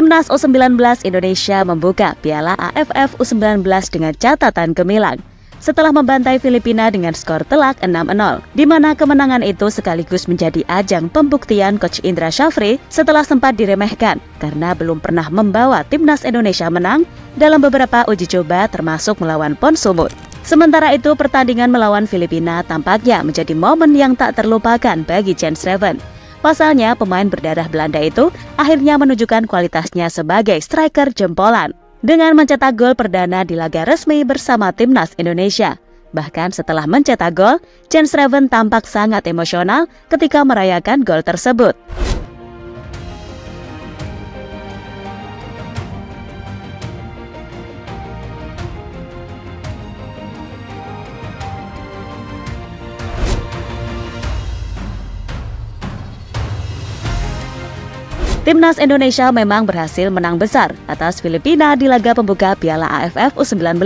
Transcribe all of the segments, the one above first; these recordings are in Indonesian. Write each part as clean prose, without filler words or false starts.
Timnas U19 Indonesia membuka Piala AFF U19 dengan catatan gemilang setelah membantai Filipina dengan skor telak 6-0, di mana kemenangan itu sekaligus menjadi ajang pembuktian Coach Indra Syafri setelah sempat diremehkan karena belum pernah membawa Timnas Indonesia menang dalam beberapa uji coba termasuk melawan PON Sumut. Sementara itu, pertandingan melawan Filipina tampaknya menjadi momen yang tak terlupakan bagi Jens Schreven. Pasalnya, pemain berdarah Belanda itu akhirnya menunjukkan kualitasnya sebagai striker jempolan dengan mencetak gol perdana di laga resmi bersama Timnas Indonesia. Bahkan setelah mencetak gol, Jens Schreven tampak sangat emosional ketika merayakan gol tersebut. Timnas Indonesia memang berhasil menang besar atas Filipina di laga pembuka Piala AFF U19.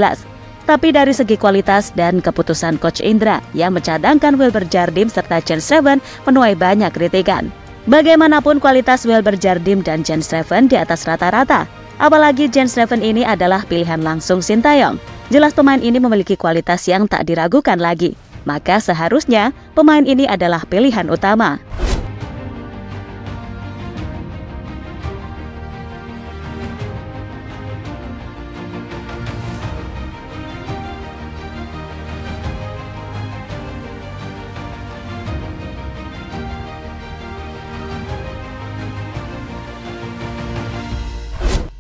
Tapi dari segi kualitas dan keputusan Coach Indra yang mencadangkan Wilber Jardim serta Jens Schreven menuai banyak kritikan. Bagaimanapun kualitas Wilber Jardim dan Jens Schreven di atas rata-rata. Apalagi Jens Schreven ini adalah pilihan langsung Sintayong. Jelas pemain ini memiliki kualitas yang tak diragukan lagi. Maka seharusnya pemain ini adalah pilihan utama.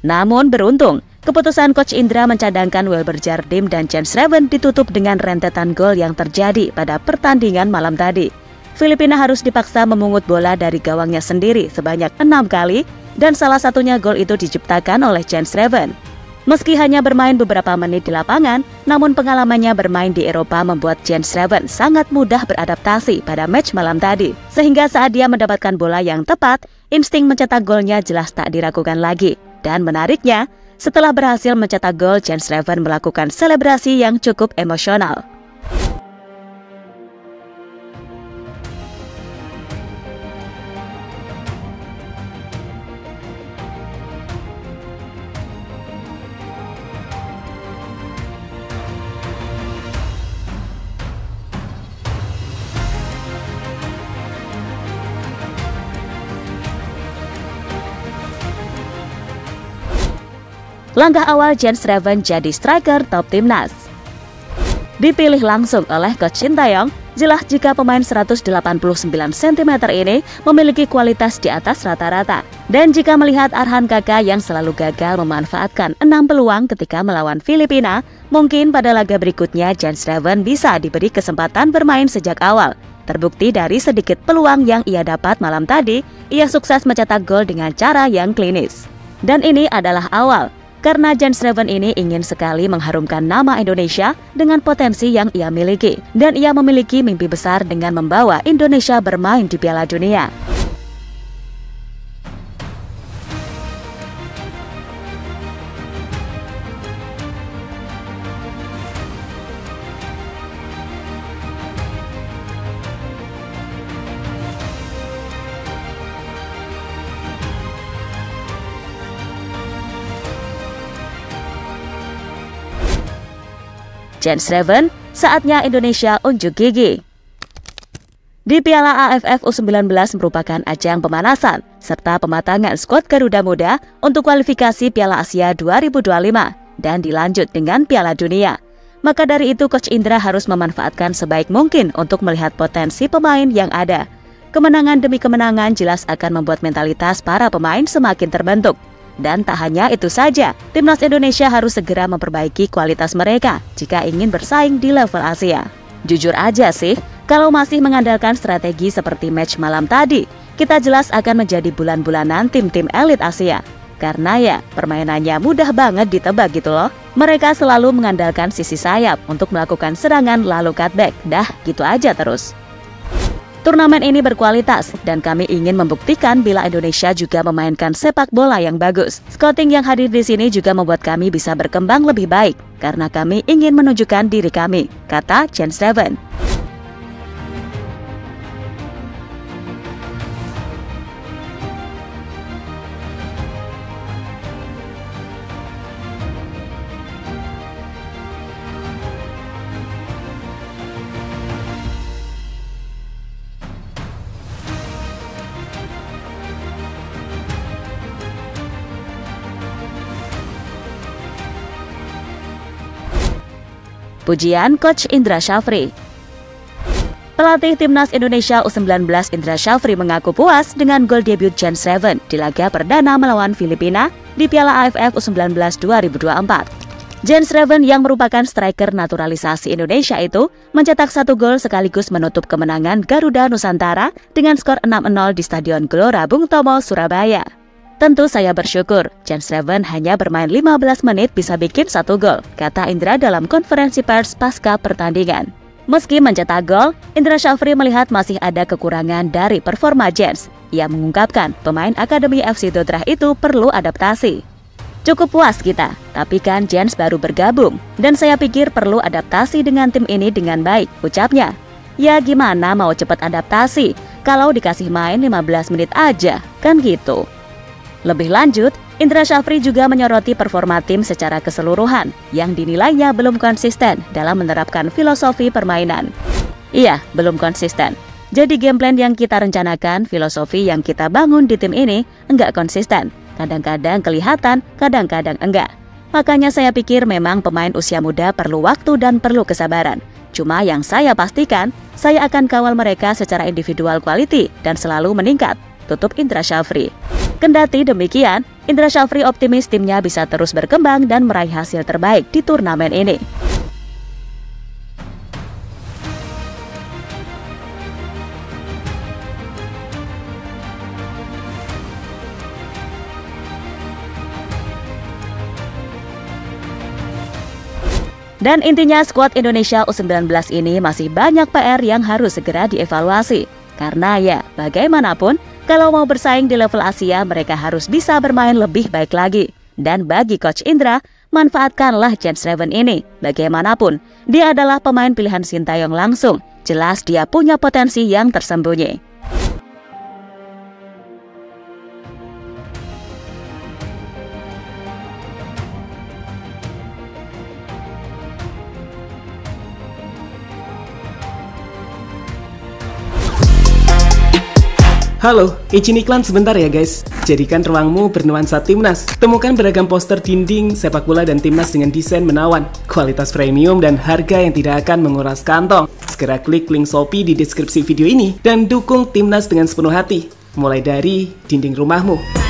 Namun beruntung, keputusan Coach Indra mencadangkan Wilber Jardim dan Jens Schreven ditutup dengan rentetan gol yang terjadi pada pertandingan malam tadi. Filipina harus dipaksa memungut bola dari gawangnya sendiri sebanyak 6 kali dan salah satunya gol itu diciptakan oleh Jens Schreven. Meski hanya bermain beberapa menit di lapangan, namun pengalamannya bermain di Eropa membuat Jens Schreven sangat mudah beradaptasi pada match malam tadi. Sehingga saat dia mendapatkan bola yang tepat, insting mencetak golnya jelas tak diragukan lagi. Dan menariknya, setelah berhasil mencetak gol, Jens Schreven melakukan selebrasi yang cukup emosional. Langkah awal Jens Schreven jadi striker top Timnas. Dipilih langsung oleh Coach Sintayong, jelas jika pemain 189 cm ini memiliki kualitas di atas rata-rata. Dan jika melihat Arhan Kakak yang selalu gagal memanfaatkan 6 peluang ketika melawan Filipina, mungkin pada laga berikutnya Jens Schreven bisa diberi kesempatan bermain sejak awal. Terbukti dari sedikit peluang yang ia dapat malam tadi, ia sukses mencetak gol dengan cara yang klinis. Dan ini adalah awal. Karena Jens Schreven ini ingin sekali mengharumkan nama Indonesia dengan potensi yang ia miliki. Dan ia memiliki mimpi besar dengan membawa Indonesia bermain di Piala Dunia. Jens Schreven, saatnya Indonesia unjuk gigi. Di Piala AFF U19 merupakan ajang pemanasan serta pematangan skuad Garuda Muda untuk kualifikasi Piala Asia 2025 dan dilanjut dengan Piala Dunia. Maka dari itu Coach Indra harus memanfaatkan sebaik mungkin untuk melihat potensi pemain yang ada. Kemenangan demi kemenangan jelas akan membuat mentalitas para pemain semakin terbentuk. Dan tak hanya itu saja, Timnas Indonesia harus segera memperbaiki kualitas mereka jika ingin bersaing di level Asia. Jujur aja sih, kalau masih mengandalkan strategi seperti match malam tadi, kita jelas akan menjadi bulan-bulanan tim-tim elit Asia. Karena ya, permainannya mudah banget ditebak gitu loh. Mereka selalu mengandalkan sisi sayap untuk melakukan serangan lalu cutback. Dah, gitu aja terus. Turnamen ini berkualitas dan kami ingin membuktikan bila Indonesia juga memainkan sepak bola yang bagus. Scouting yang hadir di sini juga membuat kami bisa berkembang lebih baik karena kami ingin menunjukkan diri kami, kata Jens Schreven. Pujian Coach Indra Syafri. Pelatih Timnas Indonesia U19 Indra Syafri mengaku puas dengan gol debut Jens Reven di laga perdana melawan Filipina di Piala AFF U19 2024. Jens Reven yang merupakan striker naturalisasi Indonesia itu mencetak 1 gol sekaligus menutup kemenangan Garuda Nusantara dengan skor 6-0 di Stadion Gelora Bung Tomo, Surabaya. Tentu saya bersyukur, Jens Reven hanya bermain 15 menit bisa bikin 1 gol, kata Indra dalam konferensi pers pasca pertandingan. Meski mencetak gol, Indra Syafri melihat masih ada kekurangan dari performa Jens. Ia mengungkapkan pemain Akademi FC Dodra itu perlu adaptasi. Cukup puas kita, tapi kan Jens baru bergabung, dan saya pikir perlu adaptasi dengan tim ini dengan baik, ucapnya. Ya gimana mau cepat adaptasi, kalau dikasih main 15 menit aja, kan gitu. Lebih lanjut, Indra Syafri juga menyoroti performa tim secara keseluruhan yang dinilainya belum konsisten dalam menerapkan filosofi permainan. Iya, belum konsisten. Jadi game plan yang kita rencanakan, filosofi yang kita bangun di tim ini enggak konsisten. Kadang-kadang kelihatan, kadang-kadang enggak. Makanya saya pikir memang pemain usia muda perlu waktu dan perlu kesabaran. Cuma yang saya pastikan, saya akan kawal mereka secara individual quality dan selalu meningkat, tutup Indra Syafri. Kendati demikian, Indra Syafri optimis timnya bisa terus berkembang dan meraih hasil terbaik di turnamen ini. Dan intinya skuad Indonesia U19 ini masih banyak PR yang harus segera dievaluasi. Karena ya, bagaimanapun, kalau mau bersaing di level Asia, mereka harus bisa bermain lebih baik lagi. Dan bagi Coach Indra, manfaatkanlah Jens Reven ini. Bagaimanapun, dia adalah pemain pilihan Sintayong langsung. Jelas dia punya potensi yang tersembunyi. Halo, izin iklan sebentar ya guys. Jadikan ruangmu bernuansa Timnas. Temukan beragam poster dinding, sepak bola dan Timnas dengan desain menawan, kualitas premium dan harga yang tidak akan menguras kantong. Segera klik link Shopee di deskripsi video ini dan dukung Timnas dengan sepenuh hati. Mulai dari dinding rumahmu.